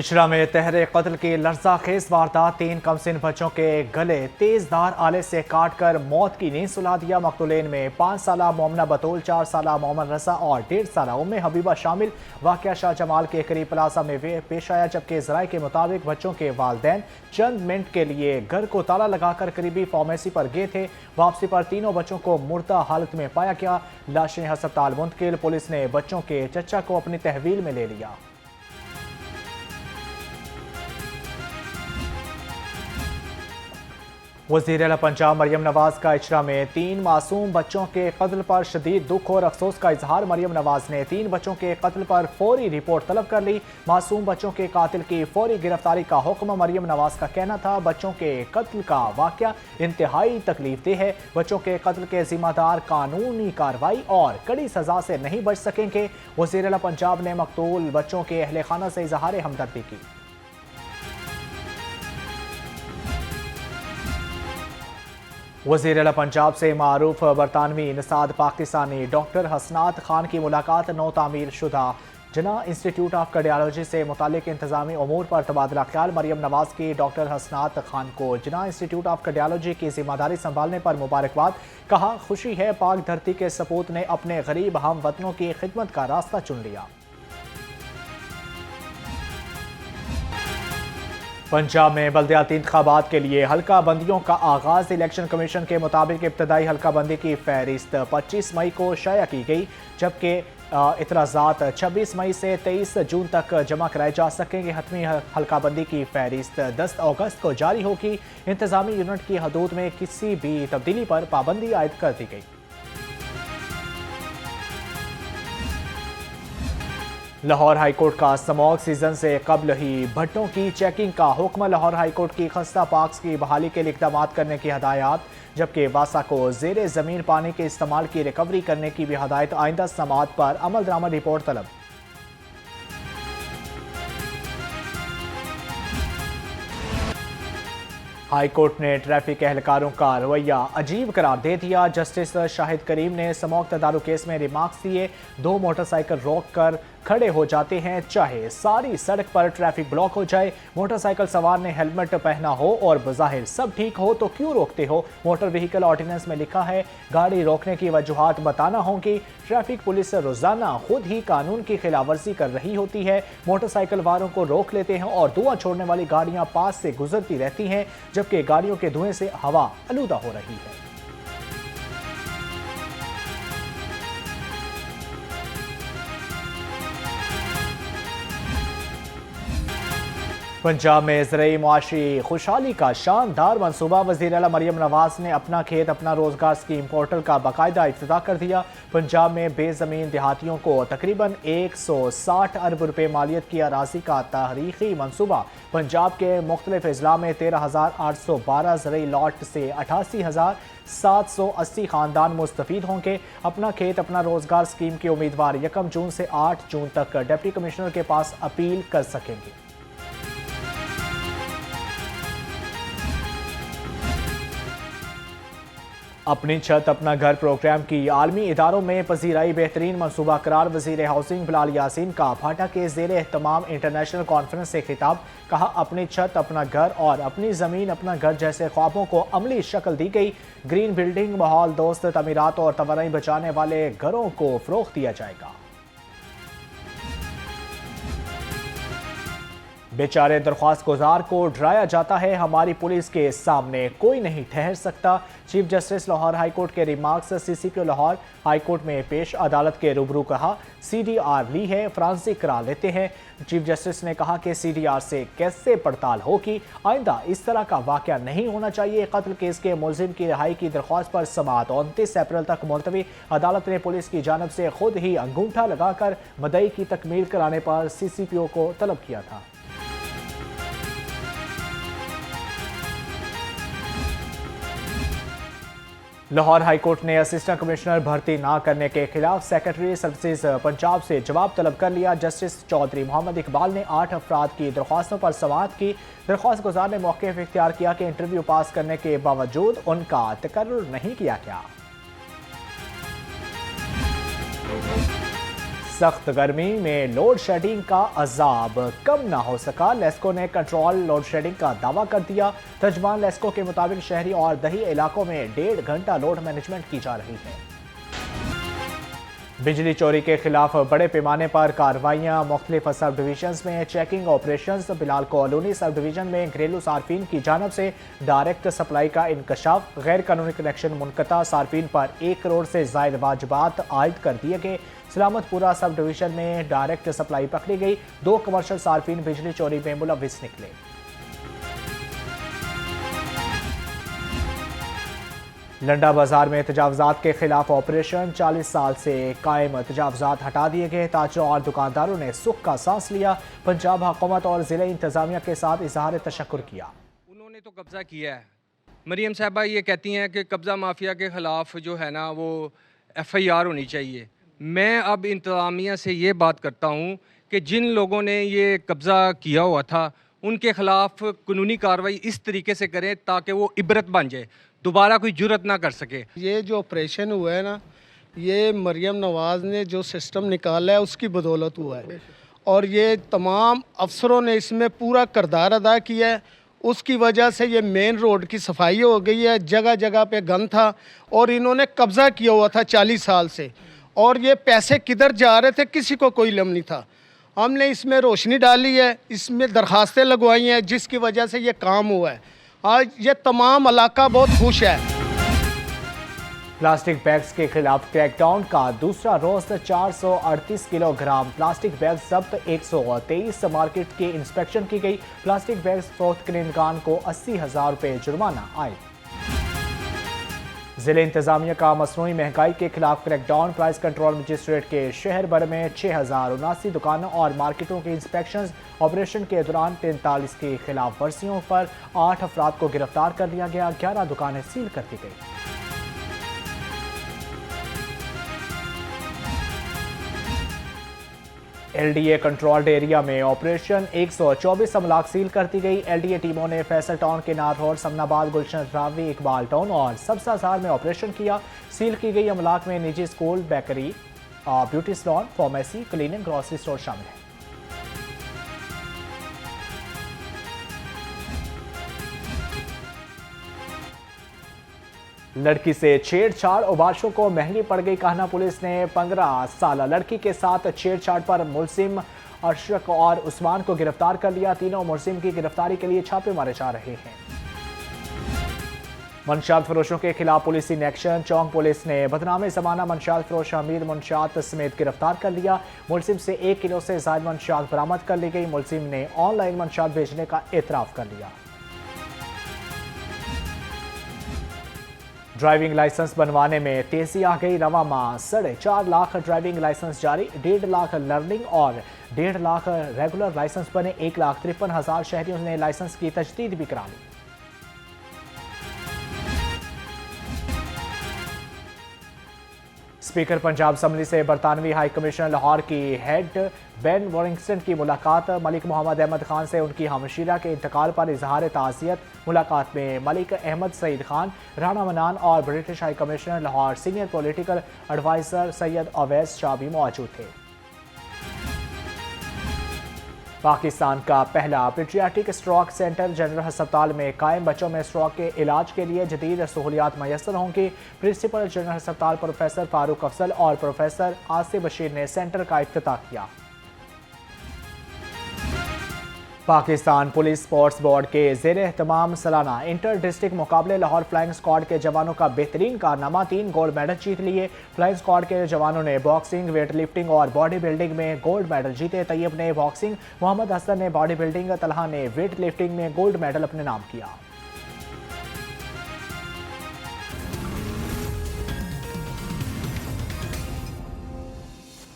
इचरा में तहरे कत्ल की लर्ज़ाखेज़ वारदात। 3 कमसिन बच्चों के गले तेजधार आले से काट कर मौत की नींद सुला दिया। मकतूलेन में 5 साला मोमना बतूल, 4 साला मोहम्मद रजा और 1.5 साला उम्मे हबीबा शामिल। वाक़या शाह जमाल के करीब प्लाजा में पेश आया, जबकि ज़राए के मुताबिक बच्चों के वालिदैन चंद मिनट के लिए घर को ताला लगाकर करीबी फार्मेसी पर गए थे। वापसी पर तीनों बच्चों को मुर्दा हालत में पाया गया। लाशें हस्पताल मुंतकिल। पुलिस ने बच्चों के चचा को अपनी तहवील में ले लिया। वज़ीर आला पंजाब मरियम नवाज का इचरा में 3 मासूम बच्चों के कत्ल पर शदीद दुख और अफसोस का इजहार। मरियम नवाज ने 3 बच्चों के कत्ल पर फौरी रिपोर्ट तलब कर ली। मासूम बच्चों के कातिल की फौरी गिरफ्तारी का हुक्म। मरियम नवाज का कहना था, बच्चों के कत्ल का वाक़या इंतहाई तकलीफदेह है। बच्चों के कत्ल के जिम्मेदार कानूनी कार्रवाई और कड़ी सजा से नहीं बच सकेंगे। वज़ीर आला पंजाब ने मकतूल बच्चों के अहले खाना से इजहार हमदर्दी की। वज़ीर आला पंजाब से मारूफ बरतानवी नसाद पाकिस्तानी डॉक्टर हसनात खान की मुलाकात। नौ तामीर शुदा जना इंस्टीट्यूट ऑफ कार्डियोलॉजी से मुतालिक इंतजामी अमूर पर तबादला ख्याल। मरियम नवाज की डॉक्टर हसनात खान को जना इंस्टीट्यूट ऑफ कार्डियोलॉजी की जिम्मेदारी संभालने पर मुबारकबाद। कहा, खुशी है पाक धरती के सपूत ने अपने गरीब हम वतनों की खिदमत का रास्ता चुन लिया। पंजाब में बल्दियाती इंतखाबात के लिए हल्का बंदियों का आगाज। इलेक्शन कमीशन के मुताबिक इब्तदाई हल्का बंदी की फहरिस्त 25 मई को शाया की गई, जबकि इतराज़ात 26 मई से 23 जून तक जमा कराए जा सकेंगे। हतमी हल्का बंदी की फहरिस्त 10 अगस्त को जारी होगी। इंतजामी यूनिट की हदूद में किसी भी तब्दीली पर पाबंदी आयद कर दी गई। लाहौर हाईकोर्ट का स्मॉग सीजन से कबल ही भट्टों की चेकिंग का हुक्म। लाहौर हाईकोर्ट की खस्ता पार्क्स की बहाली के लिए इक़दाम करने की हदायत, जबकि वासा को ज़ेरे ज़मीन पानी के इस्तेमाल की रिकवरी करने की भी हदायत। आइंदा समाअत पर अमल दरामद रिपोर्ट तलब। हाईकोर्ट ने ट्रैफिक एहलकारों का रवैया अजीब करार दे दिया। जस्टिस शाहिद करीम ने स्मॉग तदारुक केस में रिमार्क्स दिए। 2 मोटरसाइकिल रोक कर खड़े हो जाते हैं, चाहे सारी सड़क पर ट्रैफिक ब्लॉक हो जाए। मोटरसाइकिल सवार ने हेलमेट पहना हो और बज़ाहिर सब ठीक हो तो क्यों रोकते हो। मोटर व्हीकल ऑर्डिनेंस में लिखा है, गाड़ी रोकने की वजूहात बताना होंगी। ट्रैफिक पुलिस रोजाना खुद ही कानून की खिलाफवर्जी कर रही होती है। मोटरसाइकिल वालों को रोक लेते हैं और धुआं छोड़ने वाली गाड़ियां पास से गुजरती रहती हैं, जबकि गाड़ियों के धुएं से हवा आलूदा हो रही है। पंजाब में ज़राई मुआशी खुशहाली का शानदार मनसूबा। वज़ीर आला मरियम नवाज ने अपना खेत अपना रोजगार स्कीम पोर्टल का बाकायदा इफ्तिताह कर दिया। पंजाब में बेज़मीन देहातियों को तकरीबन 160 अरब रुपए मालियत की अराजी का तारीखी मनसूबा। पंजाब के मुख्तलिफ अजला में 13,812 ज़राई लॉट से 88,780 खानदान मुस्तफीद होंगे। अपना खेत अपना रोजगार स्कीम के उम्मीदवार 1 जून से 8 जून तक डिप्टी कमिश्नर के पास अपील कर सकेंगे। अपनी छत अपना घर प्रोग्राम की आलमी इदारों में पजीराई बेहतरीन मनसूबा करार। वज़ीर हाउसिंग बिलाल यासीन का फाटा के ज़ेरे एहतमाम इंटरनेशनल कॉन्फ्रेंस से खिताब। कहा, अपनी छत अपना घर और अपनी ज़मीन अपना घर जैसे ख्वाबों को अमली शक्ल दी गई। ग्रीन बिल्डिंग, माहौल दोस्त तमीरात और तवानाई बचाने वाले घरों को फ़रोग़ दिया जाएगा। बेचारे दरख्वास्त गुजार को डराया जाता है, हमारी पुलिस के सामने कोई नहीं ठहर सकता। चीफ जस्टिस लाहौर हाईकोर्ट के रिमार्क्स CCPO लाहौर हाईकोर्ट में पेश अदालत के रूबरू। कहा, CDR ली है, फ्रांसिक करा लेते हैं। चीफ जस्टिस ने कहा कि CDR से कैसे पड़ताल होगी, आइंदा इस तरह का वाक़या नहीं होना चाहिए। कत्ल केस के मुलजिम की रिहाई की दरख्वास्त पर समाअत 29 अप्रैल तक मुलतवी। अदालत ने पुलिस की जानब से खुद ही अंगूठा लगाकर मदई की तकमील कराने पर CCPO को तलब किया था। लाहौर हाईकोर्ट ने असिस्टेंट कमिश्नर भर्ती ना करने के खिलाफ सेक्रेटरी सर्विसेज पंजाब से जवाब तलब कर लिया। जस्टिस चौधरी मोहम्मद इकबाल ने 8 अफराद की दरख्वास्तों पर समाअत की। दरख्वास्त गुजार ने मौक़िफ़ इख्तियार किया कि इंटरव्यू पास करने के बावजूद उनका तकर्रुर नहीं किया गया। सख्त गर्मी में लोड शेडिंग का अजाब कम ना हो सका। लेस्को ने कंट्रोल लोड शेडिंग का दावा कर दिया। तर्जमान लेस्को के मुताबिक शहरी और दही इलाकों में 1.5 घंटा लोड मैनेजमेंट की जा रही है। बिजली चोरी के खिलाफ बड़े पैमाने पर कार्रवाइयां। मुख्तलिफ सब डिवीजन में checking operations. Bilal colony sub division में घरेलू सार्फिन की जानब से डायरेक्ट सप्लाई का इंकशाफ। गैर कानूनी कनेक्शन मुनक़ता। सार्फिन पर 1 करोड़ से ज़ायद वाजिबात आयद कर दिए गए। सलामतपुरा सब डिवीजन में डायरेक्ट सप्लाई पकड़ी गई। 2 कमर्शल सार्फिन बिजली चोरी में मुलविस निकले। लंडा बाजार में तजावजात के खिलाफ ऑपरेशन। 40 साल से कायम तजावजात हटा दिए गए। ताजरों और दुकानदारों ने सुख का सांस लिया। पंजाब हुकूमत और ज़िले इंतजामिया के साथ इजहार तशक्कुर किया। उन्होंने तो कब्ज़ा किया है। मरियम साहबा ये कहती हैं कि कब्ज़ा माफिया के ख़िलाफ़ जो है ना वो FIR होनी चाहिए। मैं अब इंतजामिया से ये बात करता हूँ कि जिन लोगों ने ये कब्ज़ा किया हुआ था उनके ख़िलाफ़ कानूनी कार्रवाई इस तरीके से करें ताकि वो इबरत बन जाए, दोबारा कोई जुर्रत ना कर सके। ये जो ऑपरेशन हुआ है ना, ये मरियम नवाज़ ने जो सिस्टम निकाला है उसकी बदौलत हुआ है और ये तमाम अफसरों ने इसमें पूरा किरदार अदा किया है। उसकी वजह से ये मेन रोड की सफाई हो गई है। जगह जगह पे गंद था और इन्होंने कब्ज़ा किया हुआ था 40 साल से, और ये पैसे किधर जा रहे थे किसी को कोई इल्म नहीं था। हमने इसमें रोशनी डाली है, इसमें दरखास्तें लगवाई हैं, जिसकी वजह से ये काम हुआ है। आज ये तमाम इलाका बहुत खुश है। प्लास्टिक बैग्स के खिलाफ क्रैकडाउन का दूसरा रोज। 438 किलोग्राम प्लास्टिक बैग जब्त। 123 मार्केट की इंस्पेक्शन की गई। प्लास्टिक बैग्स फरोख्त करनेगान को 80,000 रुपये जुर्माना आए। जिले इंतजामिया का मसनूई महंगाई के खिलाफ क्रैकडाउन। प्राइस कंट्रोल मजिस्ट्रेट के शहर भर में 6079 दुकानों और मार्केटों की इंस्पेक्शन। ऑपरेशन के दौरान 43 की खिलाफ वर्जियों पर 8 अफराद को गिरफ्तार कर लिया गया। 11 दुकानें सील कर दी गई। LDA कंट्रोल्ड एरिया में ऑपरेशन। 124 अमलाक सील कर दी गई। LDA टीमों ने फैसल टाउन के नार रोड, समनाबाद, गुलशन रावी, इकबाल टाउन और सब्जाजार में ऑपरेशन किया। सील की गई अमलाक में निजी school, bakery, beauty salon, pharmacy, cleaning, grocery store शामिल है। लड़की से छेड़छाड़, उबाशों को महंगी पड़ गई। कान्हा पुलिस ने 15 साल लड़की के साथ छेड़छाड़ पर मुलजिम अशरक और उस्मान को गिरफ्तार कर लिया। तीनों मुलजिम की गिरफ्तारी के लिए छापे मारे जा रहे हैं। मंशियात फरोशों के खिलाफ पुलिस इन एक्शन। चौंक पुलिस ने बदनाम जमाना मंशियात फरोश हमीद मंशियात समेत गिरफ्तार कर लिया। मुलजिम से 1 किलो से ज्यादा मंशियात बरामद कर ली गई। मुलजिम ने ऑनलाइन मंशियात भेजने का एतराफ कर लिया। ड्राइविंग लाइसेंस बनवाने में तेजी आ गई। रवा माह 4.5 लाख ड्राइविंग लाइसेंस जारी। 1.5 लाख लर्निंग और 1.5 लाख रेगुलर लाइसेंस बने। 1,53,000 शहरियों ने लाइसेंस की तजदीद भी करा ली। स्पीकर पंजाब असम्बली से बरतानवी हाई कमिश्नर लाहौर की हेड बेन वॉरिंगटन की मुलाकात। मलिक मोहम्मद अहमद खान से उनकी हमशीरा के इंतकाल पर इजहार ताज़ियत। मुलाकात में मलिक अहमद सईद खान, राणा मनान और British high commissioner Lahore senior political adviser Syed Awais Shah भी मौजूद थे। पाकिस्तान का पहला पीडियाट्रिक स्ट्रोक सेंटर जनरल अस्पताल में कायम। बच्चों में स्ट्रोक के इलाज के लिए जदीद सहूलियात मैसर होंगी। प्रिंसिपल जनरल अस्पताल प्रोफेसर फारूक अफजल और प्रोफेसर आसिफ बशीर ने सेंटर का इफ्तिताह किया। पाकिस्तान पुलिस स्पोर्ट्स बोर्ड के ज़ेर एहतमाम सालाना इंटर डिस्ट्रिक्ट मुकाबले। लाहौर फ्लाइंग स्क्वाड के जवानों का बेहतरीन कारनामा। 3 गोल्ड मेडल जीत लिए। फ्लाइंग स्क्वाड के जवानों ने बॉक्सिंग, वेट लिफ्टिंग और बॉडी बिल्डिंग में गोल्ड मेडल जीते। तैयब ने बॉक्सिंग, मोहम्मद हसन ने बॉडी बिल्डिंग, तलहा ने वेट लिफ्टिंग में गोल्ड मेडल अपने नाम किया।